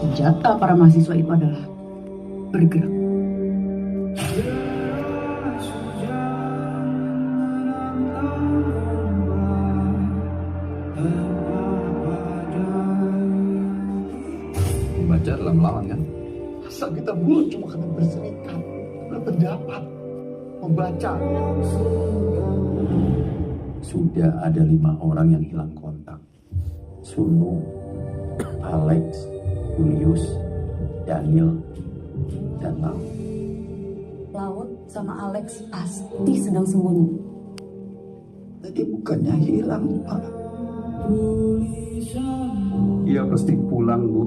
Senjata para mahasiswa itu adalah bergerak. Membaca adalah melawan, kan? Asal kita bunuh cuma karena berserikat, berpendapat, membaca. Sudah ada 5 orang yang hilang kontak. Sunu, Alex, Julius, Daniel, dan Lau. Laut sama Alex pasti sedang sembunyi. Tadi bukannya hilang, Pak. Iya, pasti pulang, Bu.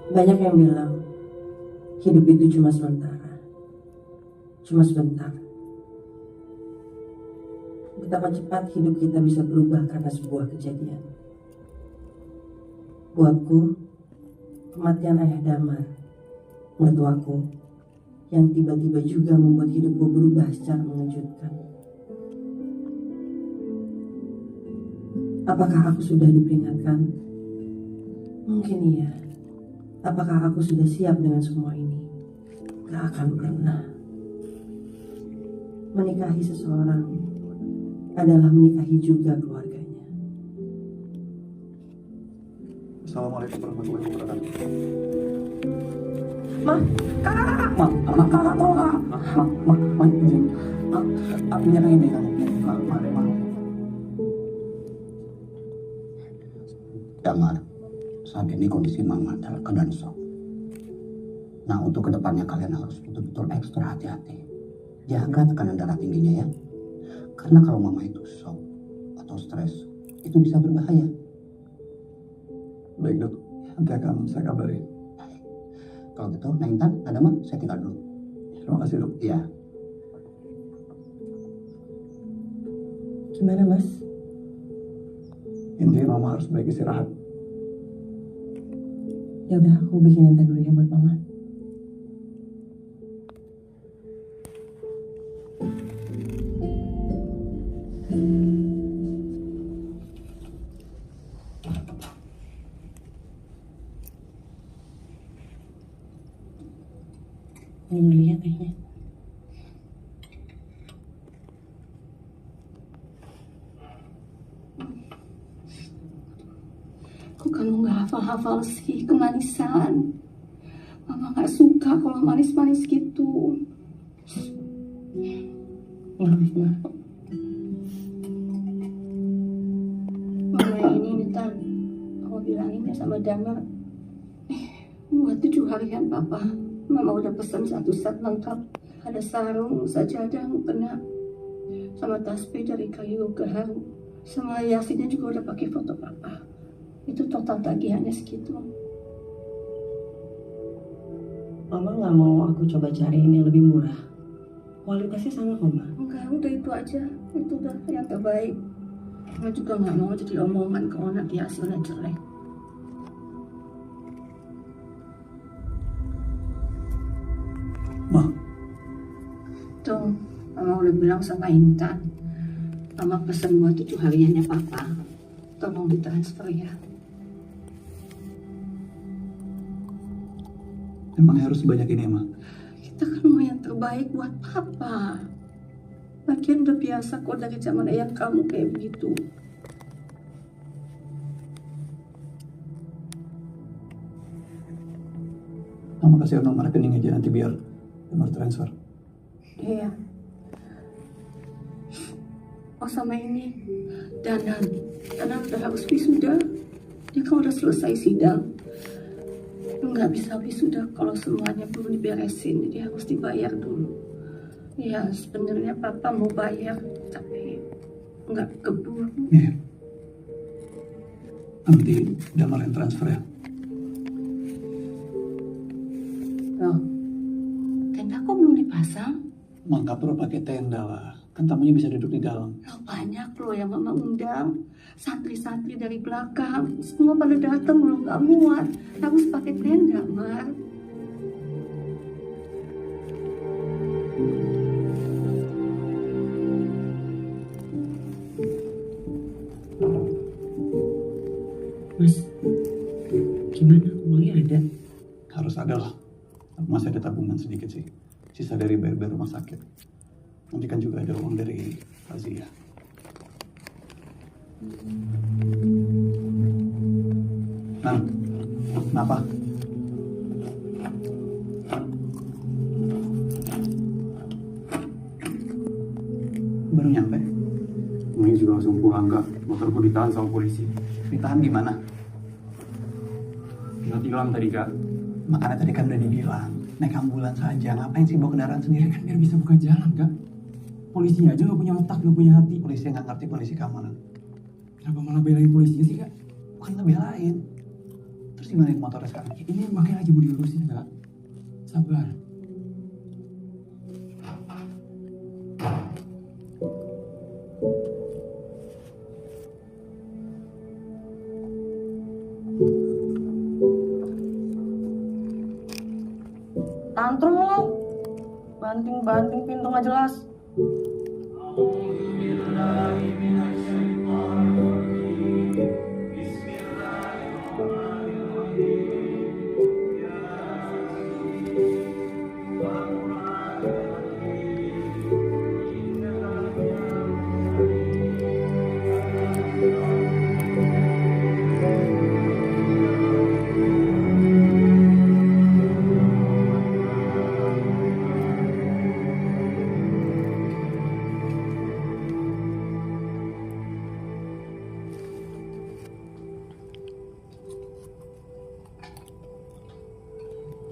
Banyak yang bilang hidup itu cuma sementara, cuma sebentar. Betapa cepat hidup kita bisa berubah karena sebuah kejadian. Buatku, kematian ayah Damar, mertuaku, yang tiba-tiba juga membuat hidupku berubah secara mengejutkan. Apakah aku sudah diperingatkan? Mungkin iya. Apakah aku sudah siap dengan semua ini? Gak akan pernah. Menikahi seseorang adalah menikahi juga keluarganya. Assalamualaikum warahmatullahi wabarakatuh. Ma, kakak tolong kak. Izin. Menyerang ini kamu. Damar, saat ini kondisi Mama dalam keadaan shock. Nah, untuk kedepannya kalian harus betul-betul ekstra hati-hati. Jaga tekanan darah tingginya ya. Karena kalau Mama itu shock atau stres, itu bisa berbahaya. Baik, Dok. Nanti akan saya kabari. Baik. Kalau gitu, Neng Intan, Damar, saya tinggal dulu. Terima kasih, Dok. Iya. Gimana mas? Intinya Mama harus baik istirahat. Ya udah, aku bikinin teh dulu ya buat mama. Ini dulu ya tehnya. Kok kamu gak hafal-hafal sih kemanisan? Mama gak suka kalau manis-manis gitu. Maaf ma. Mama yang ini Mitan, kamu bilangin ya sama Damar. Buat 7 harian Papa, Mama udah pesan 1 set lengkap. Ada sarung, sajadah, mukena, sama tasbih dari kayu gaharu. Sama yasinnya juga udah pakai foto Papa. Itu total tagihannya segitu. Mama nggak mau aku coba cari ini yang lebih murah. Kualitasnya sama kok ma. Enggak, udah itu aja. Itu udah yang terbaik. Mama juga nggak mau jadi omongan kalau nanti hasilnya jelek. Ma, Tuh, Mama udah bilang sama Intan. Mama pesen buat 7 hariannya Papa. Tolong ditransfer ya. emang harus sebanyak ini, Ma? Kita kan mau yang terbaik buat Papa. Lagian udah biasa kok dari zaman ayah kamu kayak begitu. Mama kasih nomor rekening aja nanti biar nomor transfer. Iya. Oh sama ini, Danan udah harus wisuda. Dia kan udah selesai sidang. Nggak bisa wisuda kalau semuanya belum diberesin, jadi harus dibayar dulu. Ya sebenarnya papa mau bayar, tapi nggak keburu. Iya. Nanti Damar yang transfer ya. Loh, tenda kok belum dipasang? Mangga perlu pakai tenda lah. Kan tamunya bisa duduk di dalam. Loh, banyak loh yang mama undang. Santri-santri dari belakang. Semua pada datang loh, nggak muat. Harus pakai tenda, Mar. Mas, gimana? Uangnya ada? Harus ada lah. Masih ada tabungan sedikit sih. Sisa dari bayar rumah sakit. Nanti kan juga ada uang dari Razia. Nah, kenapa? Baru nyampe? Ini juga langsung pulang, Kak. Motorku ditahan sama polisi. Ditahan di mana? Nggak tilang tadi, Kak. Makanya tadi kan udah dibilang, naik ambulans saja. Ngapain sih bawa kendaraan sendiri? Kan biar bisa buka jalan, Kak. Polisinya aja nggak punya otak, nggak punya hati. Polisi nggak ngerti kondisi keamanan. Kenapa malah belain polisinya sih, Kak? Bukan ngebelain. Terus gimana motornya sekarang? Ini makanya lagi mau dilurusin, Kak. Sabar. Tantrum lo. Banting-banting pintu nggak jelas.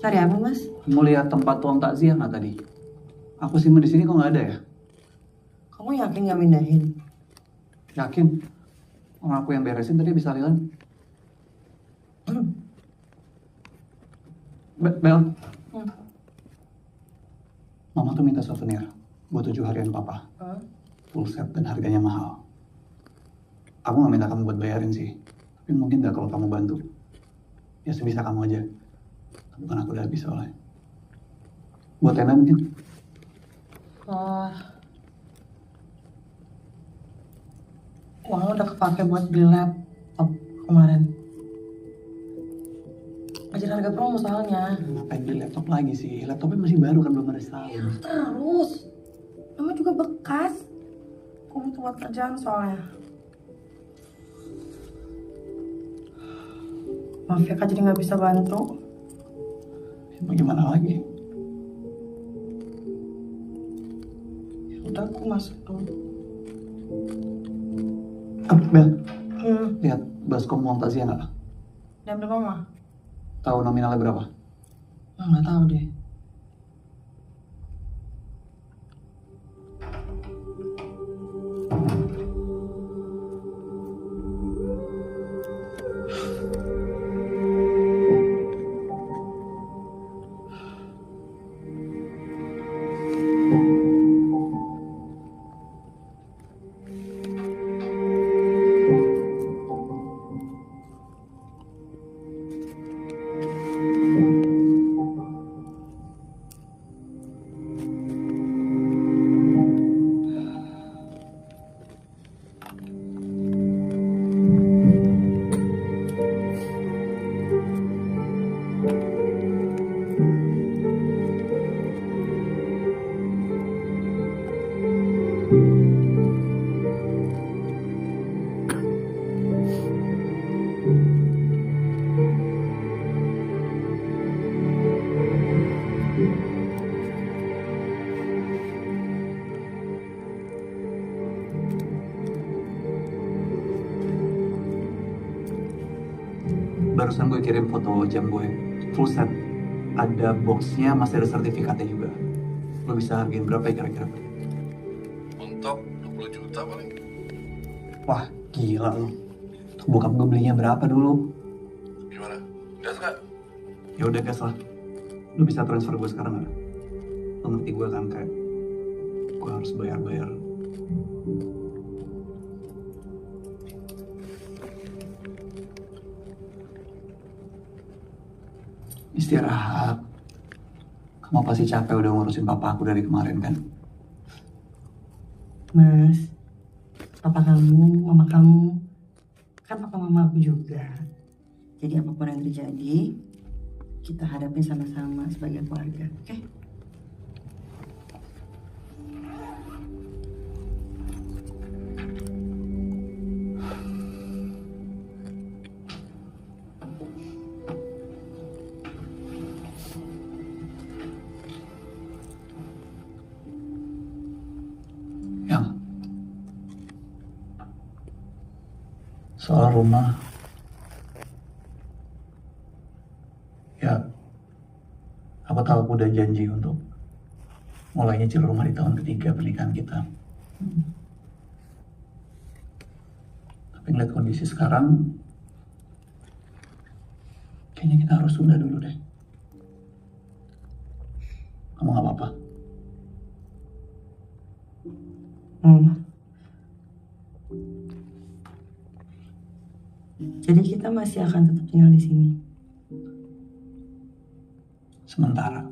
Cari apa, Mas? Mau lihat tempat tuang takziah nggak tadi? Aku simpen di sini kok nggak ada ya? Kamu yakin nggak mindahin? Yakin? Orang aku yang beresin tadi bisa lihat. Bel. Mama tuh minta souvenir buat 7 harian papa. Full set dan harganya mahal. Aku nggak minta kamu buat bayarin sih. Tapi mungkin nggak kalau kamu bantu. Ya sebisa kamu aja. Bukan aku udah habis soalnya. Buat tenda mungkin? Oh. Uangnya udah kepake buat beli laptop kemarin. Ajar harga promo soalnya. Ngapain beli laptop lagi sih? Laptopnya masih baru kan, belum ada setahun. Terus. Namanya juga bekas. Aku butuh buat kerjaan soalnya. Maaf ya Kak, jadi nggak bisa bantu. Mau gimana lagi? Ya udah, aku masuk dulu. Bel, lihat baskom uang takziah nggak? Diambil mama? Tahu nominalnya berapa? Nggak tahu deh. Barusan gue kirim foto jam gue, full set. Ada boxnya, masih ada sertifikatnya juga. Lo bisa hargain berapa ya kira-kira? Untuk 20 juta paling. Wah, gila lo. Untuk bokap gue belinya berapa dulu? Gimana? Gas gak? Ya udah gas lah. Lo bisa transfer gue sekarang nggak? Lo ngerti gue kan kayak gue harus bayar-bayar. Istirahat. Kamu pasti capek udah ngurusin papa aku dari kemarin kan? Mas, papa kamu, mama kamu, kan papa mama aku juga. Jadi apapun yang terjadi, kita hadapin sama-sama sebagai keluarga, oke? Yang soal rumah, ya aku tahu aku udah janji untuk mulai nyicil rumah di tahun ketiga pernikahan kita. Tapi ngeliat kondisi sekarang, kayaknya kita harus tunda dulu deh. Kamu gak apa-apa? Jadi kita masih akan tetap tinggal di sini. Sementara.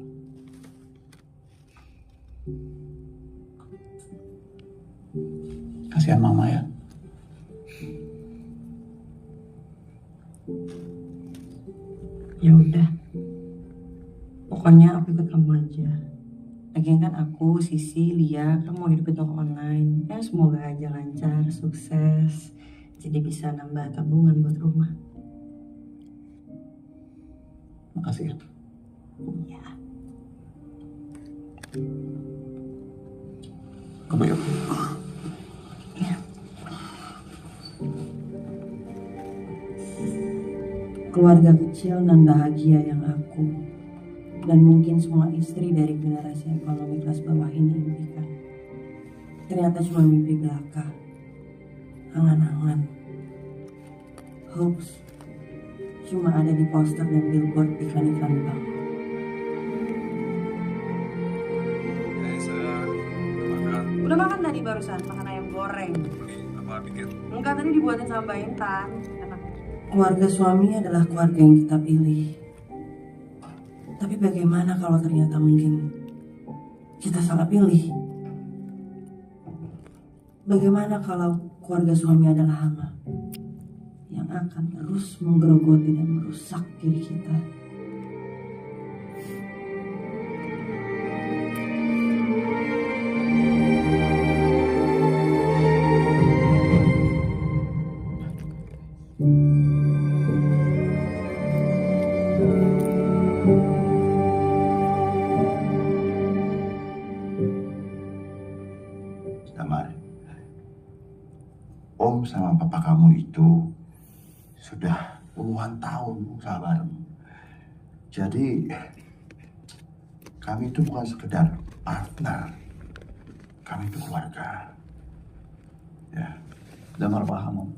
Kasihan mama ya. Ya udah. Pokoknya aku ikut kamu aja. Lagian kan aku, Sisi, Lia, kan mau hidupin toko online. Ya semoga aja lancar, sukses. Jadi bisa nambah tabungan buat rumah. Makasih ya. Ya. Kebayang. Keluarga kecil dan bahagia yang aku dan mungkin semua istri dari generasi ekonomi kelas bawah ini impikan. Ternyata cuma mimpi belaka, angan-angan, hopes cuma ada di poster dan billboard iklan-iklan bank. Sayang, makan. Udah makan tadi barusan, makan ayam goreng. Nih, apa bikin? Enggak, tadi dibuatin sama Mbak Intan. Enak. Keluarga suami adalah keluarga yang kita pilih. Tapi bagaimana kalau ternyata mungkin kita salah pilih? Bagaimana kalau keluarga suami adalah hama yang akan terus menggerogoti dan merusak diri kita? Damar, Om sama papa kamu itu sudah puluhan tahun sabar. Jadi kami itu bukan sekedar partner, kami itu keluarga. Ya, Damar paham, Om.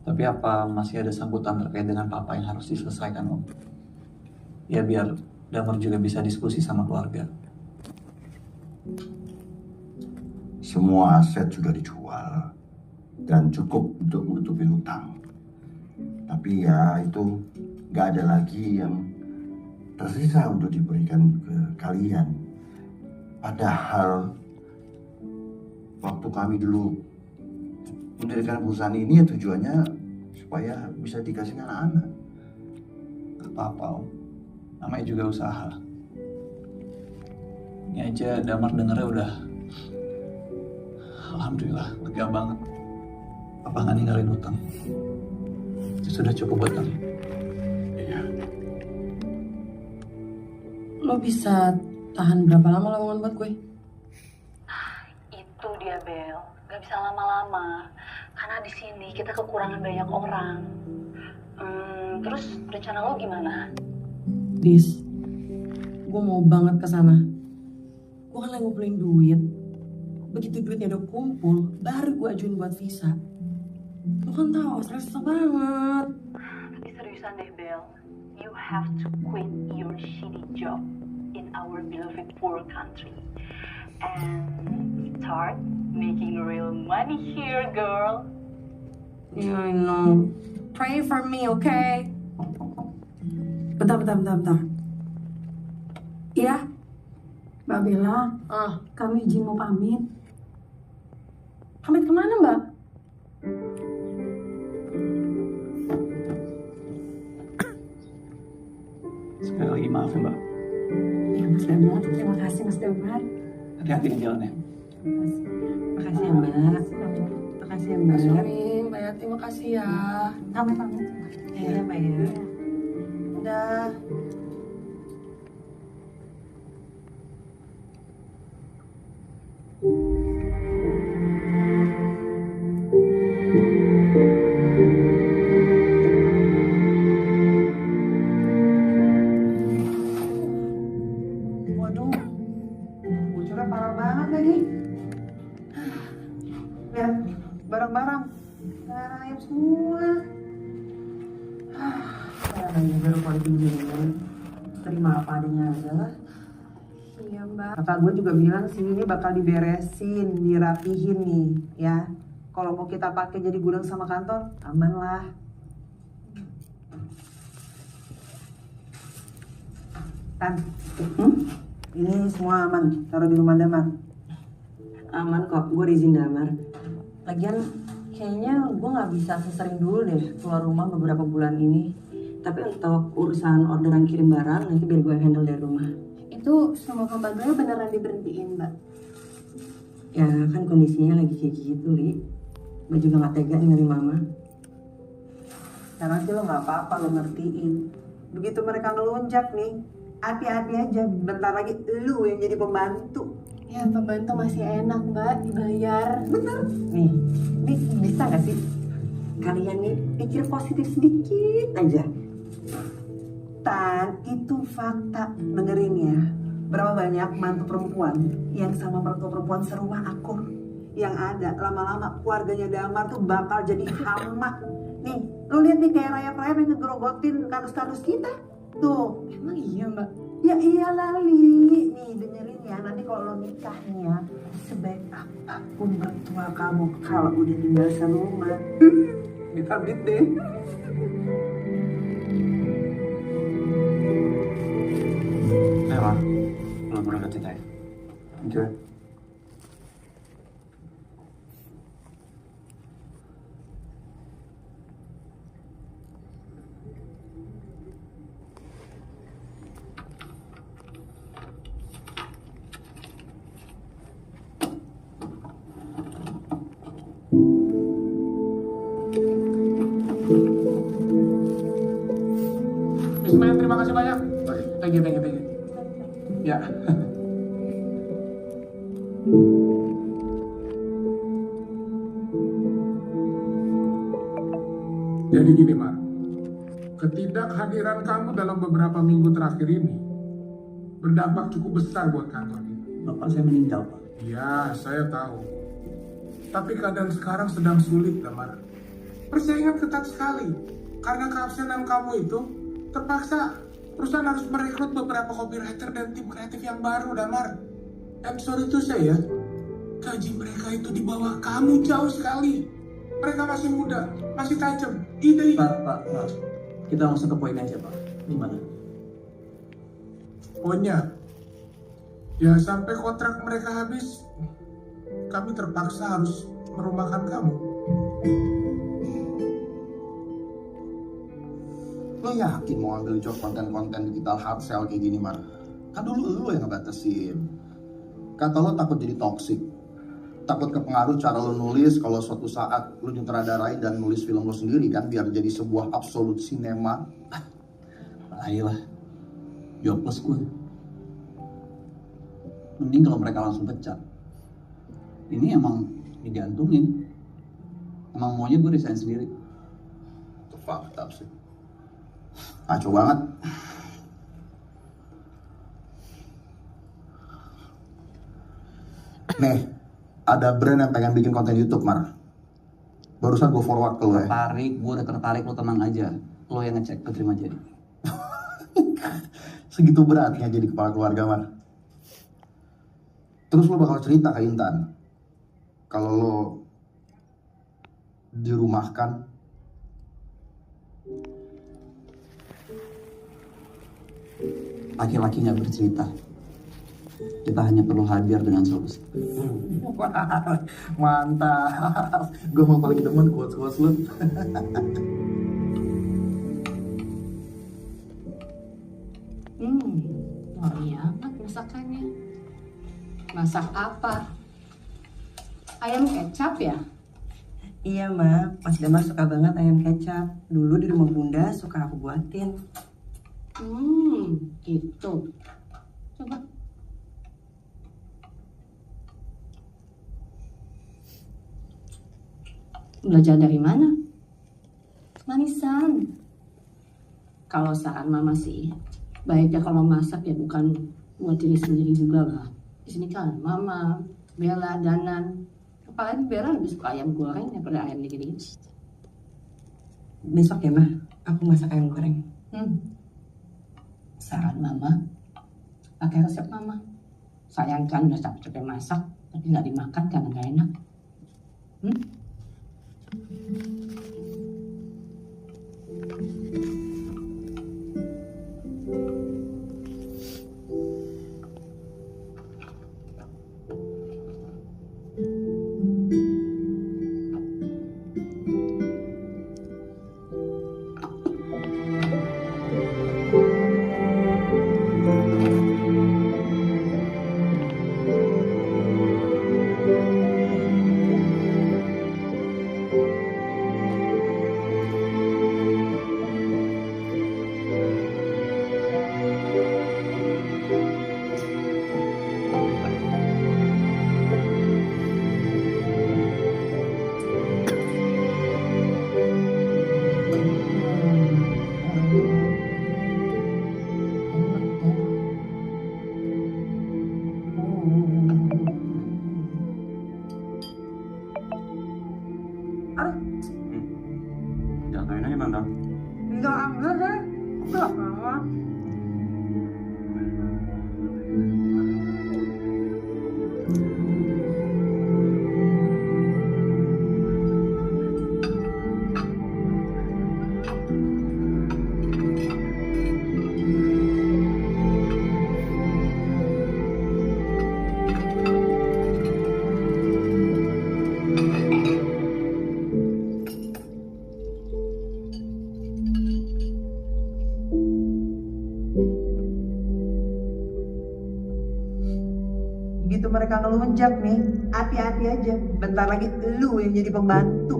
Tapi apa masih ada sambutan terkait dengan papa yang harus diselesaikan, Om? Ya biar Damar juga bisa diskusi sama keluarga. semua aset sudah dijual dan cukup untuk menutupi hutang. Tapi ya itu nggak ada lagi yang tersisa untuk diberikan ke kalian. Padahal waktu kami dulu mendirikan perusahaan ini ya tujuannya supaya bisa dikasih anak-anak. Gak apa-apa, Om. Namanya juga usaha. Ini aja Damar dengernya udah, alhamdulillah, lega banget. Papa nggak ninggalin hutang. Itu sudah cukup buat kami. Iya. Lo bisa tahan berapa lama lawangan buat gue? Itu dia, Bel. Gak bisa lama-lama. Karena di sini kita kekurangan banyak orang. Terus rencana lo gimana? Dis, gue mau banget ke sana. Gue kan lagi ngumpulin duit. Begitu duitnya udah kumpul, baru gue ajuin buat visa. Lo kan tahu Australia susah banget. Tapi seriusan deh Bel, you have to quit your shitty job in our beloved poor country and start making real money here, girl. Yeah, I know. Pray for me, okay? Bentar. Iya? Mbak Bella, kami izin mau pamit. Pamit kemana, Mbak? Sekali lagi maaf ya Mbak. Ya Mas Damar, terima kasih Mas Damar. Hati-hati di jalan ya. Makasih ya, Mbak. Makasih ya, Mbak. Mbak Yati, makasih ya. Pamit. Ya, Mbak ya. Udah. Waduh, bocornya parah banget lagi. Lihat, barang-barang darah ayam semua. Kayaknya baru paling gini, terima apa adanya aja lah. Iya Mbak. Kakak gue juga bilang sini ini bakal diberesin, dirapihin nih, ya. Kalau mau kita pakai jadi gudang sama kantor, aman lah. Tan, ini semua aman, taruh di rumah Damar. Aman kok, gue izin Damar. Lagian kayaknya gue nggak bisa sesering dulu deh keluar rumah beberapa bulan ini. Tapi untuk urusan orderan kirim barang nanti biar gue handle dari rumah. Itu semua pembantunya beneran diberhentiin Mbak? Ya kan kondisinya lagi kayak gitu, Li. Gue juga gak tega ninggalin mama. Sekarang sih lo gak apa-apa, lo ngertiin. Begitu mereka ngelunjak nih, hati-hati aja, bentar lagi lu yang jadi pembantu. Ya pembantu masih enak Mbak, dibayar. Bener. Nih bisa gak sih? Kalian nih pikir positif sedikit aja. Tan, itu fakta. Dengerin ya. Berapa banyak mantu perempuan yang sama mertua perempuan serumah akur. Yang ada lama-lama keluarganya Damar tuh bakal jadi hama. Nih, lo lihat nih kayak rayap-rayap yang ngegerogotin kardus-kardus kita. Tuh. Emang iya Mbak? Ya iyalah Li. Nih dengerin ya, nanti kalau lo nikah nih ya, sebaik apapun mertua kamu kalau udah tinggal serumah, amit-amit deh. Ella, belum berangkat kita ya. Enjoy. Ismail, terima kasih banyak. Thank you. Ya. Jadi gini, Mar. Ketidakhadiran kamu dalam beberapa minggu terakhir ini berdampak cukup besar buat kantor ini. Bapak saya meninggal, Pak. Ya, saya tahu. Tapi keadaan sekarang sedang sulit, Damar. Persaingan ketat sekali. Karena keabsenan kamu itu, terpaksa perusahaan harus merekrut beberapa copywriter dan tim kreatif yang baru, Damar. And sorry to say ya, gaji mereka itu di bawah kamu jauh sekali. Mereka masih muda, masih tajam. Ide. Pak. Kita langsung ke poin aja, Pak. Gimana? Poinnya, ya sampai kontrak mereka habis, kami terpaksa harus merumahkan kamu. Lo yakin mau ambil job konten-konten digital hard sell kayak gini, Mar? Kan dulu lo yang ngebatasin. Kata lo takut jadi toxic. Takut kepengaruh cara lo nulis kalau suatu saat lo nyutradarai dan nulis film lo sendiri kan, biar jadi sebuah absolut sinema. Ayolah, jobless gue. Mending kalau mereka langsung pecat. Ini emang digantungin. Emang maunya gue resign sendiri. Itu fakta sih. Kacau banget. Nih, ada brand yang pengen bikin konten YouTube, Mar. Barusan gue forward ke lo ya. Gue udah tertarik, lo tenang aja. Lo yang ngecek, keterima jadi. Segitu beratnya jadi kepala keluarga, Mar. Terus lo bakal cerita ke Intan kalau lo dirumahkan. Laki-laki nggak bercerita. Kita hanya perlu hadir dengan solusi. Mantap. Gue mau paling demen quotes-quotes lo. Wangi amat masakannya. Masak apa? Ayam kecap ya? Iya, Ma. Mas Damar suka banget ayam kecap. Dulu di rumah Bunda suka aku buatin. Gitu. Coba. Belajar dari mana? Manisan. Kalau saran Mama sih, baiknya kalau masak ya bukan buat diri sendiri juga lah. Di sini kan Mama, Bella, Danan. Apalagi Bella lebih suka ayam goreng daripada ayam digigit. Besok ya, Ma. Aku masak ayam goreng. Saran Mama, pakai resep Mama. Sayangkan udah capek-capek masak, tapi nggak dimakan karena nggak enak. Jatuhin aja, Tante. Enggak, enggak deh. Enggak, Mama. Begitu mereka ngelunjak nih, hati-hati aja. Bentar lagi lu yang jadi pembantu.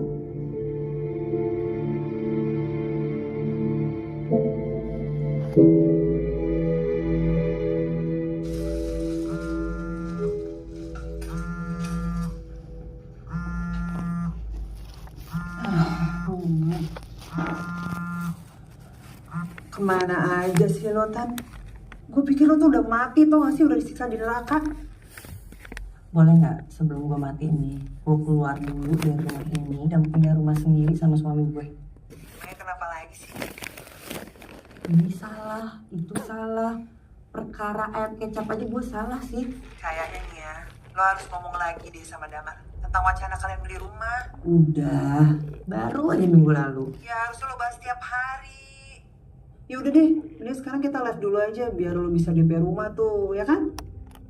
Kemana aja sih lo, Tan? Gue pikir lo tuh udah mati, tau gak sih? Udah disiksa di neraka. Boleh nggak sebelum gue mati nih, gue keluar dulu dari rumah ini dan punya rumah sendiri sama suami gue. Kenapa lagi sih? Ini salah, itu salah. Perkara ayam kecap aja gue salah sih. Kayaknya nih ya, lo harus ngomong lagi deh sama Damar tentang wacana kalian beli rumah. Udah, baru aja minggu lalu. Ya harus lo bahas tiap hari. Ya udah deh, mending sekarang kita live dulu aja biar lo bisa DP rumah tuh, ya kan?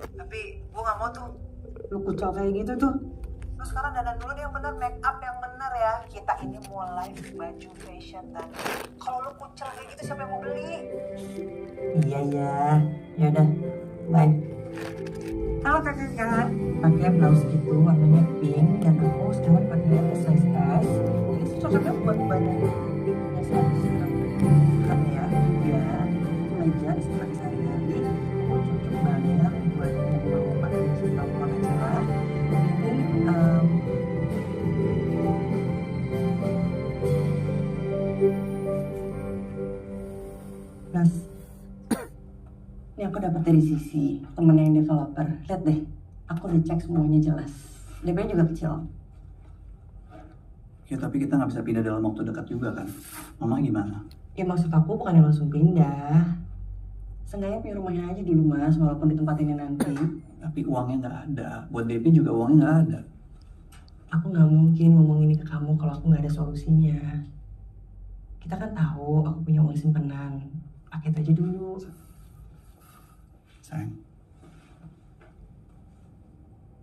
Tapi gue nggak mau tuh lu kucel kayak gitu tuh. Lu sekarang dandan dulu deh yang bener, make up yang bener ya. Kita ini mau live baju fashion tadi. Kalau lu kucel kayak gitu siapa yang mau beli? Iya ya, ya udah, bye. Halo kakak, pakai blouse gitu warnanya pink dan aku sekarang pakai size S. Ini cocoknya buat badan size kan ya, ya meja istilah sehari-hari. Aku cocok banget buat yang pakai istilah pakai celah. Ini aku dapat dari Sisi, temen yang developer. Lihat deh, aku udah cek semuanya jelas. DP juga kecil. Ya tapi kita nggak bisa pindah dalam waktu dekat juga kan. Mama gimana? Ya maksud aku bukan langsung pindah. Seenggaknya punya rumahnya aja dulu mas, walaupun di tempat ini nanti. Tapi uangnya nggak ada. Buat DP juga uangnya nggak ada. Aku nggak mungkin ngomong ini ke kamu kalau aku nggak ada solusinya. Kita kan tahu aku punya uang simpenan. Pakai itu aja dulu. Sayang,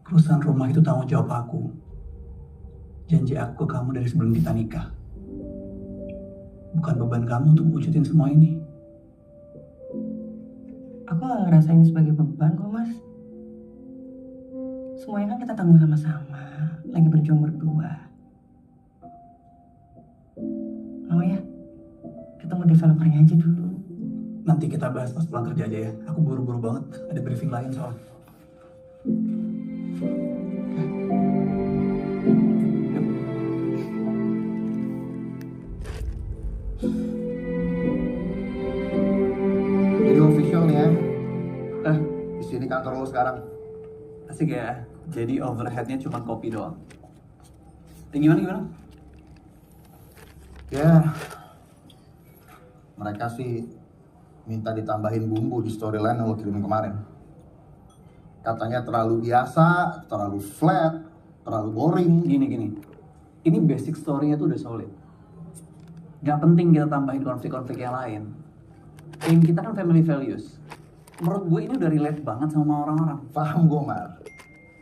perusahaan rumah itu tanggung jawab aku. Janji aku ke kamu dari sebelum kita nikah. Bukan beban kamu untuk wujudin semua ini. Aku nggak ngerasa ini sebagai beban kok mas. Semuanya kan kita tanggung sama-sama. Lagi berjuang berdua. Mau ya? Ketemu developernya aja dulu. Nanti kita bahas pas pulang kerja aja ya. Aku buru-buru banget. Ada briefing lain soalnya. Jadi official nih ya. Di sini kantor lo sekarang. Asik ya. Jadi overheadnya cuma kopi doang. Gimana? Ya, mereka sih minta ditambahin bumbu di storyline yang lo kirimin kemarin. Katanya terlalu biasa, terlalu flat, terlalu boring. Gini. Ini basic story-nya tuh udah solid. Gak penting kita tambahin konflik-konflik yang lain. Aim kita kan family values. Menurut gue ini udah relate banget sama orang-orang. Paham gue, Mar.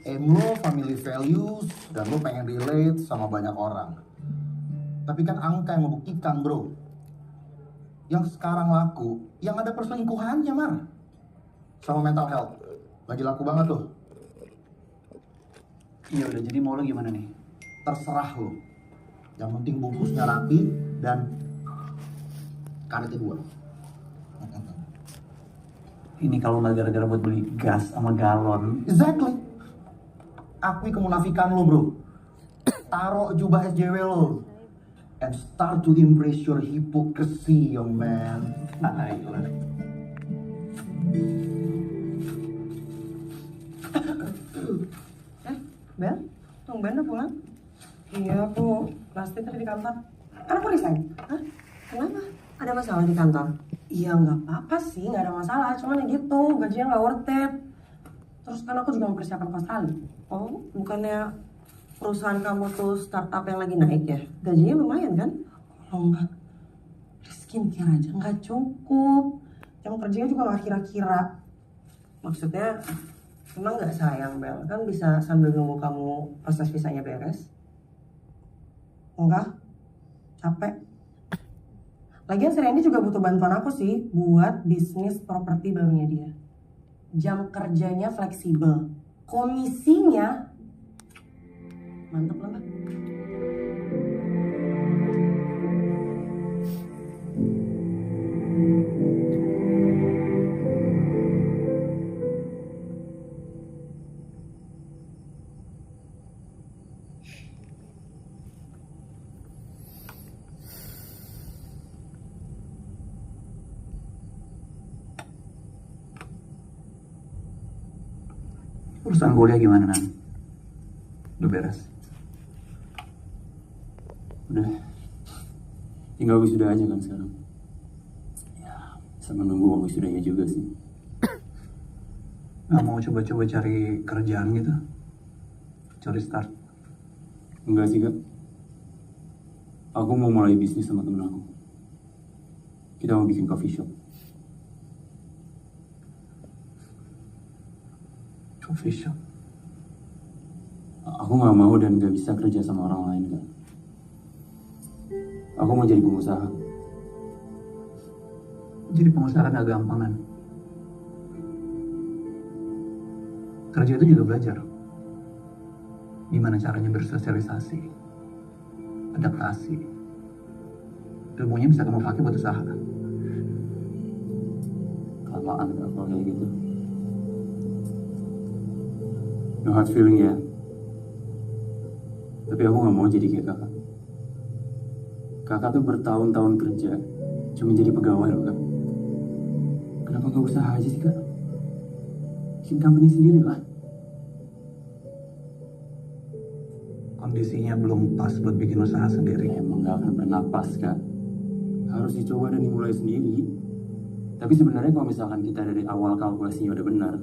Aim lo family values dan lo pengen relate sama banyak orang. Tapi kan angka yang membuktikan, bro. Yang sekarang laku, yang ada perselingkuhannya, Mar. Sama mental health. Lagi laku banget tuh. Iya udah, jadi mau lo gimana nih? Terserah lo. Yang penting bungkusnya rapi dan karetnya 2. Ini kalau nggak gara-gara buat beli gas sama galon. Exactly. Akui kemunafikan lo, bro. Taruh jubah SJW lo. And start to embrace your hypocrisy, young man. Ayolah. Bel, tumben lo pulang? Iya, aku last day tadi di kantor. Kan aku resign. Hah? Kenapa? Ada masalah di kantor? Iya, nggak apa-apa sih, nggak ada masalah. Cuman ya gitu, gajinya nggak worth it. Terus kan aku juga mempersiapkan ke Australia. Oh, bukannya perusahaan kamu tuh startup yang lagi naik ya? Gajinya lumayan kan? Oh enggak. Rizky mikir aja, nggak cukup. Jam kerjanya juga nggak kira-kira. Maksudnya, emang nggak sayang, Bel? Kan bisa sambil nunggu kamu proses visanya beres. Enggak, capek. Lagian si Randy juga butuh bantuan aku sih buat bisnis properti barunya dia. Jam kerjanya fleksibel, komisinya mantep lah, Mbak. Urusan kuliah gimana, Nan? Udah beres? Udah. Tinggal wisuda aja kan sekarang. Ya, sama nunggu uang wisudanya juga sih. Nggak mau coba-coba cari kerjaan gitu? Cari start? Enggak sih, Kak. Aku mau mulai bisnis sama temen aku. Kita mau bikin coffee shop. Coffee shop? Aku nggak mau dan nggak bisa kerja sama orang lain, Kak. Aku mau jadi pengusaha. Jadi pengusaha kan gak gampang, Nan. Kerja itu juga belajar. Gimana caranya bersosialisasi, adaptasi. Ilmunya bisa kamu pakai buat usaha. Kelamaan kalau kayak gitu. No hard feeling ya. Tapi aku nggak mau jadi kayak kakak. Kakak tuh bertahun-tahun kerja cuma jadi pegawai loh, Kak. Kenapa nggak usaha aja sih, Kak? bikin company sendiri lah. Kondisinya belum pas buat bikin usaha sendiri. Emang gak akan pernah pas, Kak. Harus dicoba dan dimulai sendiri. Tapi sebenarnya kalau misalkan kita dari awal kalkulasinya udah benar,